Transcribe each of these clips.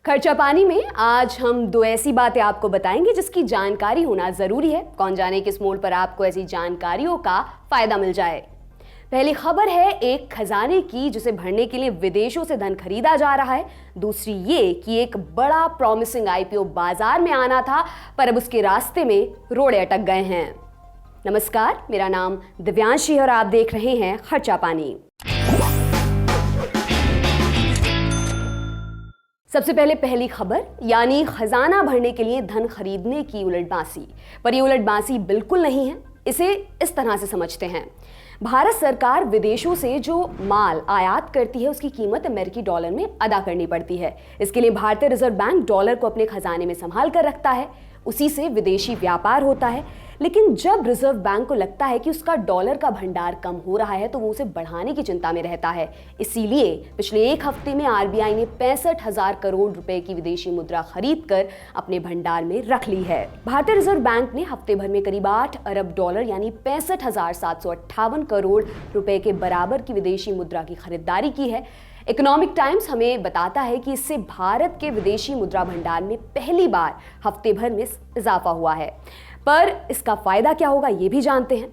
खर्चा पानी में आज हम दो ऐसी बातें आपको बताएंगे जिसकी जानकारी होना जरूरी है। कौन जाने किस मोड़ पर आपको ऐसी जानकारियों का फायदा मिल जाए। पहली खबर है एक खजाने की जिसे भरने के लिए विदेशों से धन खरीदा जा रहा है। दूसरी ये कि एक बड़ा प्रॉमिसिंग आईपीओ बाजार में आना था पर अब उसके रास्ते में रोड़े अटक गए हैं। नमस्कार, मेरा नाम दिव्यांशी और आप देख रहे हैं खर्चा पानी। सबसे पहले पहली खबर यानी खजाना भरने के लिए धन खरीदने की उलटबांसी। पर ये उलटबांसी बिल्कुल नहीं है। इसे इस तरह से समझते हैं, भारत सरकार विदेशों से जो माल आयात करती है उसकी कीमत अमेरिकी डॉलर में अदा करनी पड़ती है। इसके लिए भारतीय रिजर्व बैंक डॉलर को अपने खजाने में संभाल कर रखता है, उसी से विदेशी व्यापार होता है। लेकिन जब रिजर्व बैंक को लगता है कि उसका डॉलर का भंडार कम हो रहा है तो वो उसे बढ़ाने की चिंता में रहता है। इसीलिए पिछले एक हफ्ते में आरबीआई ने 65,000 करोड़ रुपए की विदेशी मुद्रा खरीद कर अपने भंडार में रख ली है। भारतीय रिजर्व बैंक ने हफ्ते भर में करीब 8 अरब डॉलर यानी 65,758 करोड़ रुपए के बराबर की विदेशी मुद्रा की खरीदारी की है। इकोनॉमिक टाइम्स हमें बताता है कि इससे भारत के विदेशी मुद्रा भंडार में पहली बार हफ्ते भर में इजाफा हुआ है। पर इसका फायदा क्या होगा ये भी जानते हैं।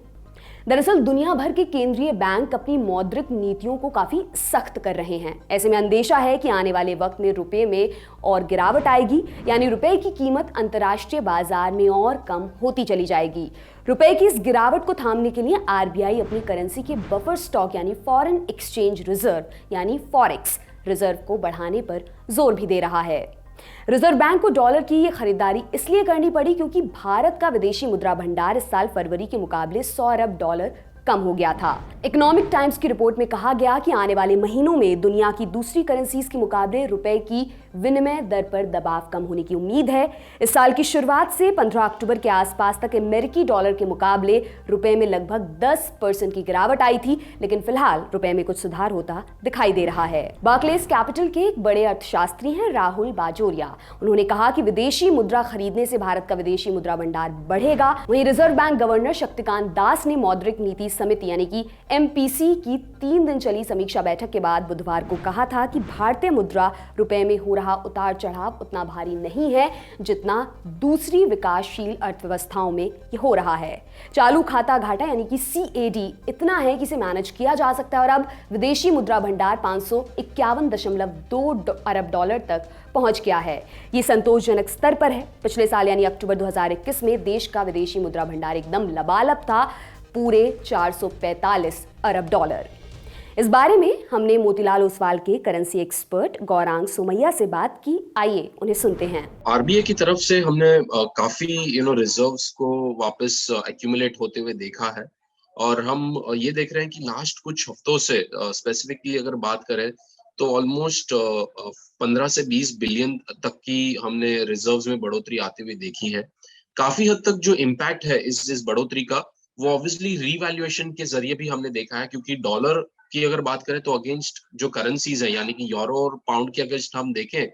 दरअसल दुनिया भर के केंद्रीय बैंक अपनी मौद्रिक नीतियों को काफी सख्त कर रहे हैं। ऐसे में अंदेशा है कि आने वाले वक्त में रुपए में और गिरावट आएगी, यानी रुपए की कीमत अंतर्राष्ट्रीय बाजार में और कम होती चली जाएगी। रुपए की इस गिरावट को थामने के लिए आरबीआई अपनी करेंसी के बफर स्टॉक यानी फॉरेन एक्सचेंज रिजर्व यानी फॉरेक्स रिजर्व को बढ़ाने पर जोर भी दे रहा है। रिजर्व बैंक को डॉलर की ये खरीदारी इसलिए करनी पड़ी क्योंकि भारत का विदेशी मुद्रा भंडार इस साल फरवरी के मुकाबले 100 अरब डॉलर कम हो गया था। इकोनॉमिक टाइम्स की रिपोर्ट में कहा गया कि आने वाले महीनों में दुनिया की दूसरी करेंसीज के मुकाबले रुपए की विनिमय दर पर दबाव कम होने की उम्मीद है। इस साल की शुरुआत से 15 अक्टूबर के आसपास तक अमेरिकी डॉलर के मुकाबले रुपए में लगभग 10% की गिरावट आई थी, लेकिन फिलहाल रुपए में कुछ सुधार होता दिखाई दे रहा है। बार्कलेज कैपिटल के एक बड़े अर्थशास्त्री हैं राहुल बाजोरिया। उन्होंने कहा कि विदेशी मुद्रा खरीदने से भारत का विदेशी मुद्रा भंडार बढ़ेगा। वहीं reserve bank governor Shaktikanta Das ने मौद्रिक नीति समिति यानी कि एमपीसी की 3 दिन चली समीक्षा बैठक के बाद बुधवार को कहा था कि भारतीय मुद्रा रुपए में हो रहा उतार चढ़ाव उतना भारी नहीं है जितना दूसरी विकासशील अर्थव्यवस्थाओं में हो रहा है। चालू खाता घाटा यानी कि सीएडी इतना है कि इसे मैनेज किया जा सकता है और अब विदेशी मुद्रा भंडार 551.2 अरब डॉलर तक पहुंच गया है। ये संतोषजनक स्तर पर है। पिछले साल यानी अक्टूबर 2021 में देश का विदेशी मुद्रा भंडार एकदम लबालब था, पूरे 445 अरब डॉलर। इस बारे में हमने मोतीलाल ओसवाल के करेंसी एक्सपर्ट गौरांग सोमैया से बात की। आइए उन्हें सुनते हैं। आरबीआई की तरफ से हमने काफी रिजर्व्स को वापस एक्यूमुलेट होते हुए देखा है और हम ये देख रहे हैं कि लास्ट कुछ हफ्तों से स्पेसिफिकली अगर बात करें तो ऑलमोस्ट 15 से 20 बिलियन तक की हमने रिजर्व्स में बढ़ोतरी आते हुए देखी है। काफी हद तक जो इम्पैक्ट है इस बढ़ोतरी का वो ऑब्वियसली रीवैल्यूएशन के जरिए भी हमने देखा है, क्योंकि डॉलर की अगर बात करें तो अगेंस्ट जो करेंसीज है यानी कि यूरो और पाउंड के अगेंस्ट हम देखें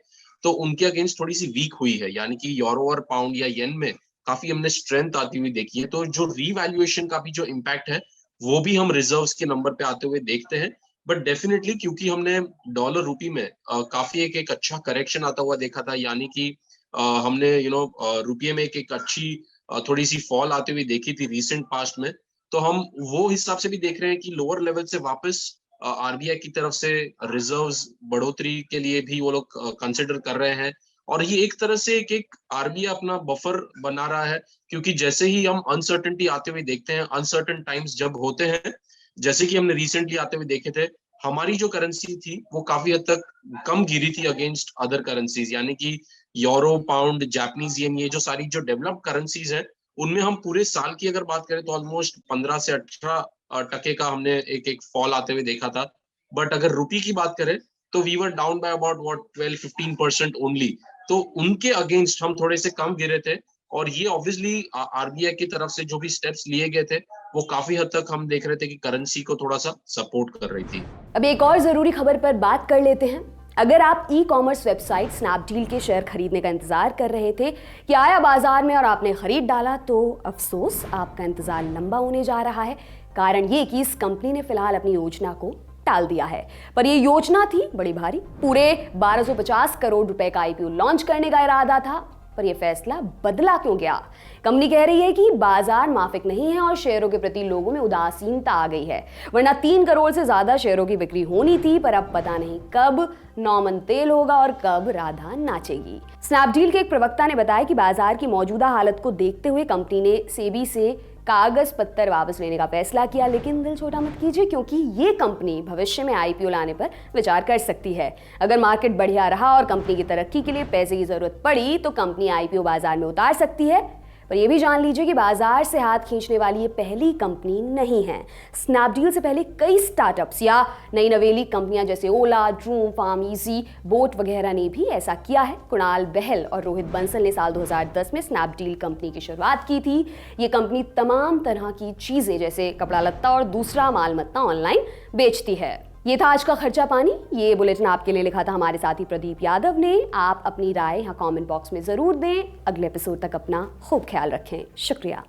तो उनके अगेंस्ट थोड़ी सी वीक हुई है, यानी कि यूरो और पाउंड या येन में काफी हमने स्ट्रेंथ आती हुई देखी है। तो जो रीवैल्यूएशन का भी जो इम्पैक्ट है वो भी हम रिजर्व्स के नंबर पे आते हुए देखते हैं। बट डेफिनेटली क्योंकि हमने डॉलर रूपी में काफी एक अच्छा करेक्शन आता हुआ देखा था, यानी कि हमने रुपये में एक अच्छी थोड़ी सी फॉल आती हुई देखी थी रिसेंट पास्ट में, तो हम वो हिसाब से भी देख रहे हैं कि लोअर लेवल से वापस आरबीआई की तरफ से रिजर्व्स बढ़ोतरी के लिए भी वो लोग कंसिडर कर रहे हैं। और ये एक तरह से एक आरबीआई अपना बफर बना रहा है, क्योंकि जैसे ही हम अनसर्टेनिटी आते हुए देखते हैं, अनसर्टेन टाइम्स जब होते हैं, जैसे कि हमने रिसेंटली आते हुए देखे थे, हमारी जो करेंसी थी वो काफी हद तक कम गिरी थी अगेंस्ट अदर करेंसीज, यानी कि यूरो, पाउंड, जापानीज येन, ये जो सारी जो डेवलप्ड करेंसीज हैं उनमें हम पूरे साल की अगर बात करें तो ऑलमोस्ट 15 से 18% का हमने एक फॉल आते हुए देखा था। बट अगर रुपी की बात करें तो we were down by about 12-15% only. तो उनके अगेंस्ट हम थोड़े से कम गिरे थे और ये ऑब्वियसली आरबीआई की तरफ से जो भी स्टेप्स लिए गए थे वो काफी हद तक हम देख रहे थे कि करेंसी को थोड़ा सा सपोर्ट कर रही थी। अब एक और जरूरी खबर पर बात कर लेते हैं। अगर आप ई कॉमर्स वेबसाइट स्नैपडील के शेयर खरीदने का इंतजार कर रहे थे कि आया बाजार में और आपने खरीद डाला, तो अफसोस आपका इंतजार लंबा होने जा रहा है। कारण ये कि इस कंपनी ने फिलहाल अपनी योजना को टाल दिया है। पर यह योजना थी बड़ी भारी, पूरे 1250 करोड़ रुपए का आईपीओ लॉन्च करने का इरादा था। पर यह फैसला बदला क्यों गया? कंपनी कह रही है कि बाजार माफिक नहीं है और शेयरों के प्रति लोगों में उदासीनता आ गई है, वरना 3 करोड़ से ज्यादा शेयरों की बिक्री होनी थी। पर अब पता नहीं कब नौमन तेल होगा और कब राधा नाचेगी। स्नैपडील के एक प्रवक्ता ने बताया कि बाजार की मौजूदा हालत को देखते हुए कंपनी ने सेबी से कागज पत्तर वापस लेने का फैसला किया। लेकिन दिल छोटा मत कीजिए, क्योंकि ये कंपनी भविष्य में आईपीओ लाने पर विचार कर सकती है। अगर मार्केट बढ़िया रहा और कंपनी की तरक्की के लिए पैसे की जरूरत पड़ी तो कंपनी आईपीओ बाजार में उतार सकती है। पर यह भी जान लीजिए कि बाजार से हाथ खींचने वाली ये पहली कंपनी नहीं है। स्नैपडील से पहले कई स्टार्टअप्स या नई नवेली कंपनियां जैसे ओला, ड्रूम, फार्म, इजी, बोट वगैरह ने भी ऐसा किया है। कुणाल बहल और रोहित बंसल ने साल 2010 में स्नैपडील कंपनी की शुरुआत की थी। ये कंपनी तमाम तरह की चीजें जैसे कपड़ा लत्ता और दूसरा माल मत्ता ऑनलाइन बेचती है। ये था आज का खर्चा पानी। ये बुलेटिन आपके लिए लिखा था हमारे साथी प्रदीप यादव ने। आप अपनी राय यहाँ कमेंट बॉक्स में जरूर दें। अगले एपिसोड तक अपना खूब ख्याल रखें। शुक्रिया।